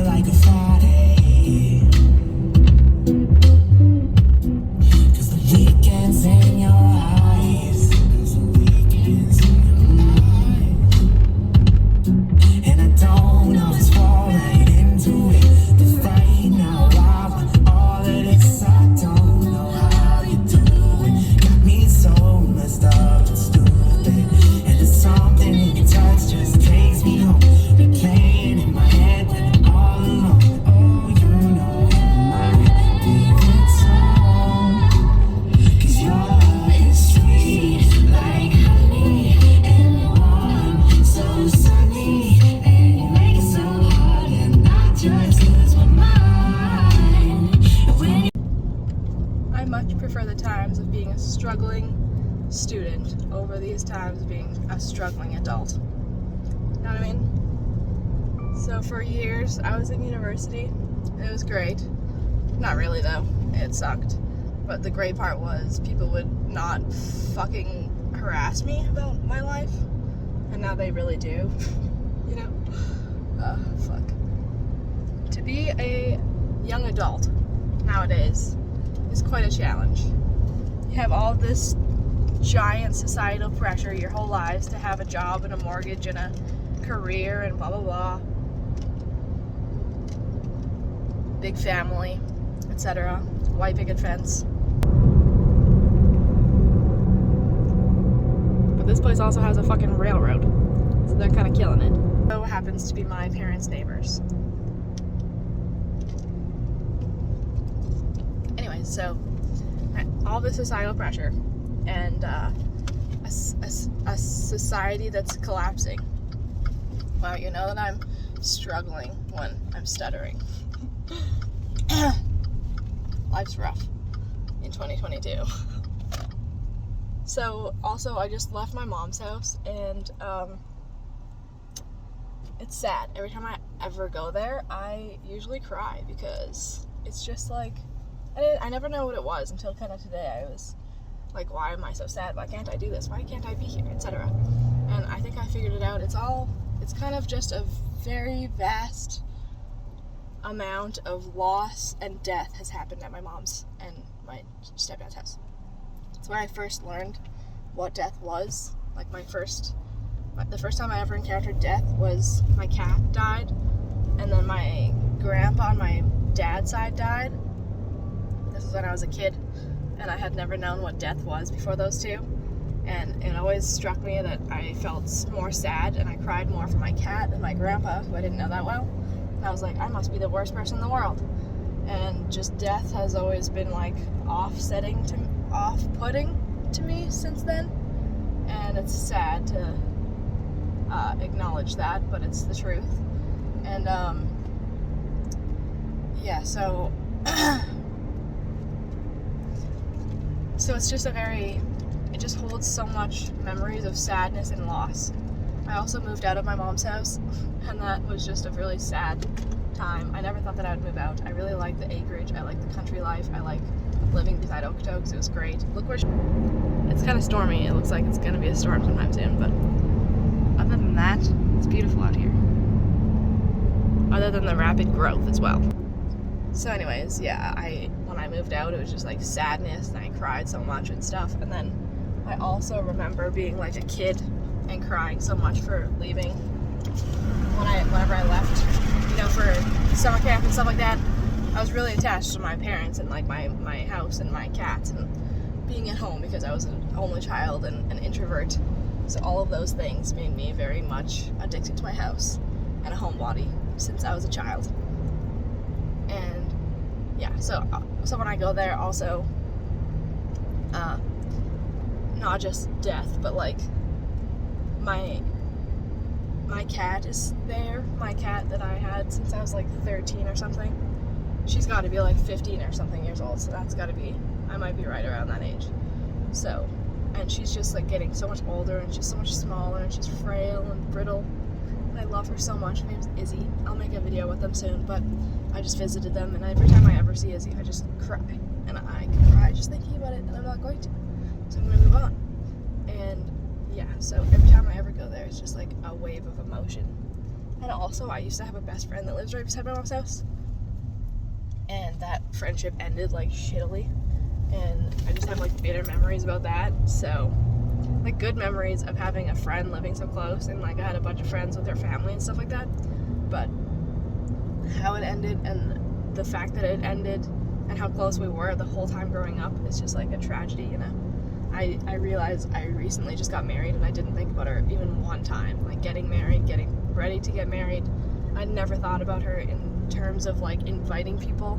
feel like a Friday. 'Cause the weekend's in your eyes. 'Cause the weekend's in your eyes. And I don't always fall right into it. The fight now, I want all of this. I don't know how you do it. Got me so messed up and stupid. And there's something in your touch just takes me home. Replaying in my head when I'm all alone. Oh, you know you're my favorite song. 'Cause your love is sweet like honey and warm, so sunny. And you make it so hard and I just lose my mind. And when I much prefer the times of being a struggling student over these times of being a struggling adult. You know what I mean? So for years, I was in university. It was great. Not really though. It sucked. But the great part was people would not fucking harass me about my life. And now they really do. You know? Fuck. To be a young adult nowadays is quite a challenge. You have all this giant societal pressure your whole lives to have a job and a mortgage and a career and blah blah blah. Big family, etc. White picket fence. But this place also has a fucking railroad, so they're kind of killing it. So happens to be my parents' neighbors. Anyways, so all this societal pressure and a society that's collapsing. Wow, you know that I'm struggling when I'm stuttering. Life's rough in 2022. So also I just left my mom's house and it's sad. Every time I ever go there, I usually cry because it's just like I never know what it was until kind of today. I was like, why am I so sad? Why can't I do this? Why can't I be here? Etc. And I think I figured it out. It's kind of just a very vast amount of loss and death has happened at my mom's and my stepdad's house. It's where I first learned what death was. Like the first time I ever encountered death was my cat died, and then my grandpa on my dad's side died. This was when I was a kid, and I had never known what death was before those two. And it always struck me that I felt more sad and I cried more for my cat than my grandpa, who I didn't know that well. And I was like, I must be the worst person in the world. And just death has always been like off-putting to me since then. And it's sad to acknowledge that, but it's the truth. And yeah, so so it's just it just holds so much memories of sadness and loss. I also moved out of my mom's house, and that was just a really sad time. I never thought that I would move out. I really like the acreage. I like the country life. I like living beside Okotoks. It was great. Look where it's kind of stormy. It looks like it's going to be a storm sometime soon, but other than that, it's beautiful out here. Other than the rapid growth as well. So anyways, yeah, when I moved out, it was just like sadness, and I cried so much and stuff. And then I also remember being like a kid and crying so much for leaving whenever I left, you know, for summer camp and stuff like that. I was really attached to my parents and like my house and my cats and being at home because I was an only child and an introvert. So all of those things made me very much addicted to my house and a homebody since I was a child. And yeah, so when I go there also, not just death, but like my cat is there. My cat that I had since I was like 13 or something. She's got to be like 15 or something years old, so that's got to be, I might be right around that age. So, and she's just like getting so much older, and she's so much smaller, and she's frail and brittle. And I love her so much. Her name's Izzy. I'll make a video with them soon, but I just visited them, and every time I ever see Izzy, I just cry. And I can cry just thinking about it, and I'm not going to. So I'm going to move on. And yeah, so every time I ever go there, it's just like a wave of emotion. And also, I used to have a best friend that lives right beside my mom's house. And that friendship ended, like, shittily. And I just have, like, bitter memories about that. So, like, good memories of having a friend living so close. And, like, I had a bunch of friends with their family and stuff like that. But how it ended and the fact that it ended and how close we were the whole time growing up is just, like, a tragedy, you know? I realized I recently just got married and I didn't think about her even one time. Like, getting married, getting ready to get married. I never thought about her in terms of, like, inviting people,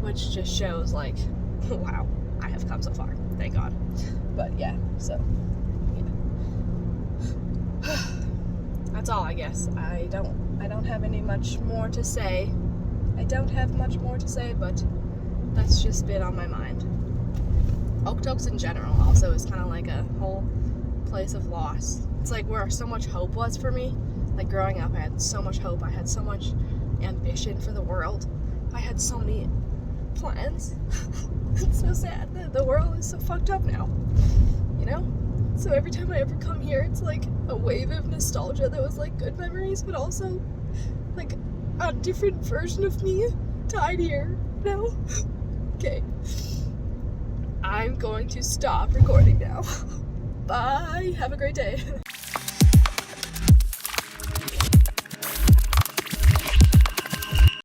which just shows, like, wow, I have come so far. Thank God. But, yeah, so, yeah. That's all, I guess. I don't have any much more to say. I don't have much more to say, but that's just been on my mind. Okotoks in general also is kind of like a whole place of loss. It's like where so much hope was for me. Like, growing up, I had so much hope. I had so much ambition for the world. I had so many plans. It's so sad that the world is so fucked up now, you know? So every time I ever come here, it's like a wave of nostalgia that was like good memories, but also like a different version of me tied here, you know? Okay. I'm going to stop recording now. Bye. Have a great day.